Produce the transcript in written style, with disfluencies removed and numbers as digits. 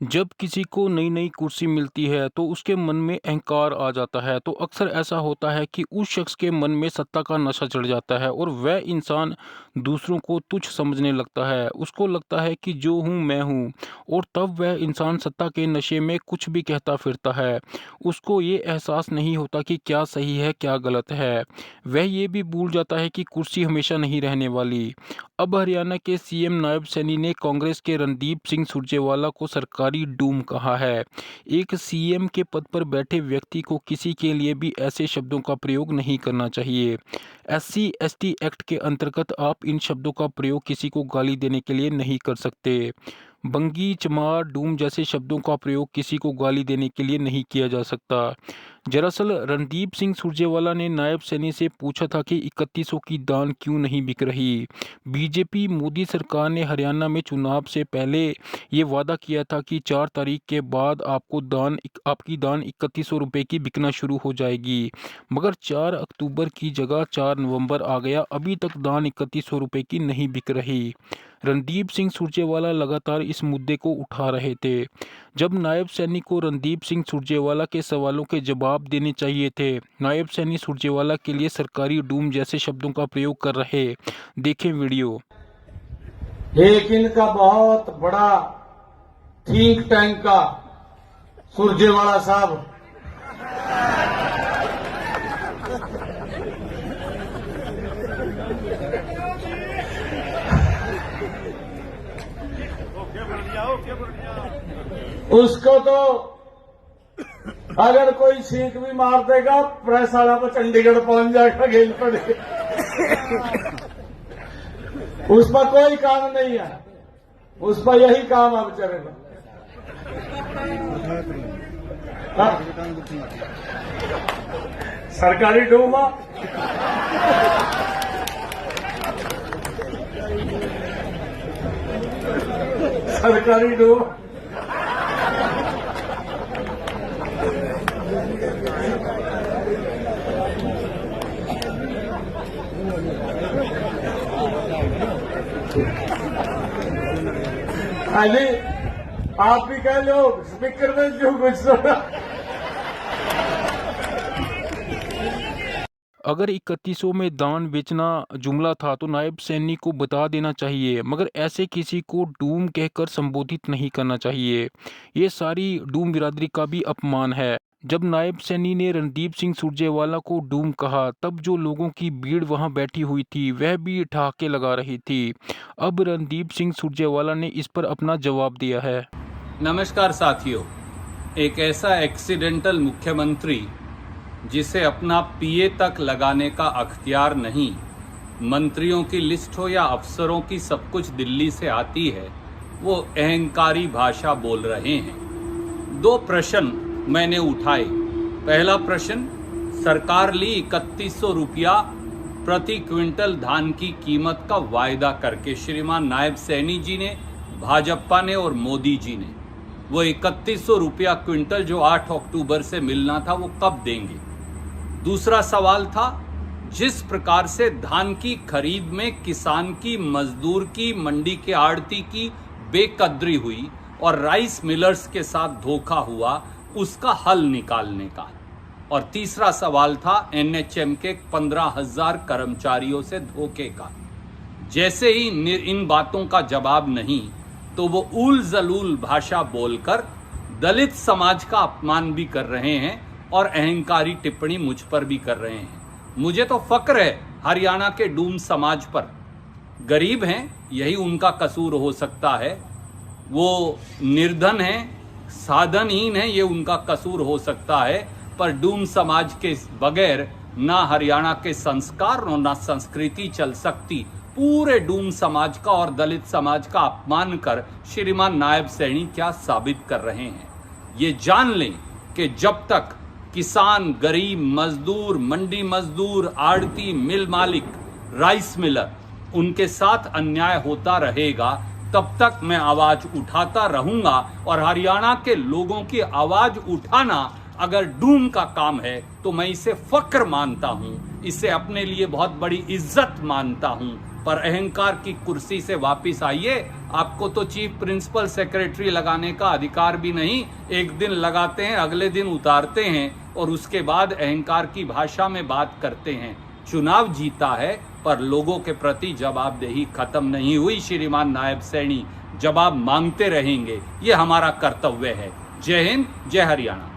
जब किसी को नई नई कुर्सी मिलती है तो उसके मन में अहंकार आ जाता है। तो अक्सर ऐसा होता है कि उस शख्स के मन में सत्ता का नशा चढ़ जाता है और वह इंसान दूसरों को तुच्छ समझने लगता है। उसको लगता है कि जो हूँ मैं हूँ, और तब वह इंसान सत्ता के नशे में कुछ भी कहता फिरता है। उसको ये एहसास नहीं होता कि क्या सही है क्या गलत है। वह ये भी भूल जाता है कि कुर्सी हमेशा नहीं रहने वाली। अब हरियाणा के सीएम नायब सैनी ने कांग्रेस के रणदीप सिंह सुरजेवाला को सरकारी डूम कहा है। एक सीएम के पद पर बैठे व्यक्ति को किसी के लिए भी ऐसे शब्दों का प्रयोग नहीं करना चाहिए। एससी एसटी एक्ट के अंतर्गत आप इन शब्दों का प्रयोग किसी को गाली देने के लिए नहीं कर सकते। बंगी, चमार, डूम जैसे शब्दों का प्रयोग किसी को गाली देने के लिए नहीं किया जा सकता। दरअसल रणदीप सिंह सुरजेवाला ने नायब सैनी से पूछा था कि 3100 की दान क्यों नहीं बिक रही। बीजेपी मोदी सरकार ने हरियाणा में चुनाव से पहले ये वादा किया था कि 4 तारीख के बाद आपकी दान 3100 रुपये की बिकना शुरू हो जाएगी। मगर 4 अक्टूबर की जगह 4 नवंबर आ गया, अभी तक दान 3100 रुपये की नहीं बिक रही। रणदीप सिंह सुरजेवाला लगातार इस मुद्दे को उठा रहे थे। जब नायब सैनी को रणदीप सिंह सुरजेवाला के सवालों के जवाब देने चाहिए थे, नायब सैनी सुरजेवाला के लिए सरकारी डूम जैसे शब्दों का प्रयोग कर रहे। देखें वीडियो। एक इनका बहुत बड़ा थिंक टैंक का सुरजेवाला साहब उसको तो अगर कोई छींक भी मार देगा प्रेस वाला को चंडीगढ़ पहुंच जाएगा गेल पड़े। उस पर कोई काम नहीं है, उस पर यही काम अब चलेगा। सरकारी डूमा सरकारी डूमा अली आप भी कह लो स्पीकर में जो कुछ सुना। अगर 3100 में दान बेचना जुमला था तो नायब सैनी को बता देना चाहिए, मगर ऐसे किसी को डूम कहकर संबोधित नहीं करना चाहिए। ये सारी डूम बिरादरी का भी अपमान है। जब नायब सैनी ने रणदीप सिंह सुरजेवाला को डूम कहा, तब जो लोगों की भीड़ वहां बैठी हुई थी वह भी ठहाके लगा रही थी। अब रणदीप सिंह सुरजेवाला ने इस पर अपना जवाब दिया है। नमस्कार साथियों, एक ऐसा एक्सीडेंटल मुख्यमंत्री जिसे अपना पीए तक लगाने का अख्तियार नहीं, मंत्रियों की लिस्ट हो या अफसरों की सब कुछ दिल्ली से आती है, वो अहंकारी भाषा बोल रहे हैं। 2 प्रश्न मैंने उठाए। पहला प्रश्न, सरकार ली 3100 रुपया प्रति क्विंटल धान की कीमत का वायदा करके श्रीमान नायब सैनी जी ने, भाजपा ने और मोदी जी ने। वो 3100 रुपया क्विंटल जो 8 अक्टूबर से मिलना था वो कब देंगे। दूसरा सवाल था, जिस प्रकार से धान की खरीद में किसान की, मजदूर की, मंडी के आड़ती की बेकदरी हुई और राइस मिलर्स के साथ धोखा हुआ, उसका हल निकालने का। और तीसरा सवाल था एनएचएम के 15,000 कर्मचारियों से धोखे का। जैसे ही इन बातों का जवाब नहीं तो वो ऊल जलूल भाषा बोलकर दलित समाज का अपमान भी कर रहे हैं और अहंकारी टिप्पणी मुझ पर भी कर रहे हैं। मुझे तो फक्र है हरियाणा के डूम समाज पर। गरीब हैं, यही उनका कसूर हो सकता है। वो निर्धन हैं, साधनहीन हैं, ये उनका कसूर हो सकता है। पर डूम समाज के बगैर ना हरियाणा के संस्कार और ना संस्कृति चल सकती। पूरे डूम समाज का और दलित समाज का अपमान कर श्रीमान नायब सैनी क्या साबित कर रहे हैं। ये जान लें कि जब तक किसान, गरीब, मजदूर, मंडी मजदूर, आड़ती, मिल मालिक, राइस मिलर, उनके साथ अन्याय होता रहेगा, तब तक मैं आवाज उठाता रहूंगा। और हरियाणा के लोगों की आवाज उठाना अगर डूम का काम है तो मैं इसे फक्र मानता हूं, इसे अपने लिए बहुत बड़ी इज्जत मानता हूं। पर अहंकार की कुर्सी से वापिस आइए, आपको तो चीफ प्रिंसिपल सेक्रेटरी लगाने का अधिकार भी नहीं। एक दिन लगाते हैं, अगले दिन उतारते हैं और उसके बाद अहंकार की भाषा में बात करते हैं। चुनाव जीता है पर लोगों के प्रति जवाबदेही खत्म नहीं हुई। श्रीमान नायब सैनी, जवाब मांगते रहेंगे, ये हमारा कर्तव्य है। जय हिंद, जय हरियाणा।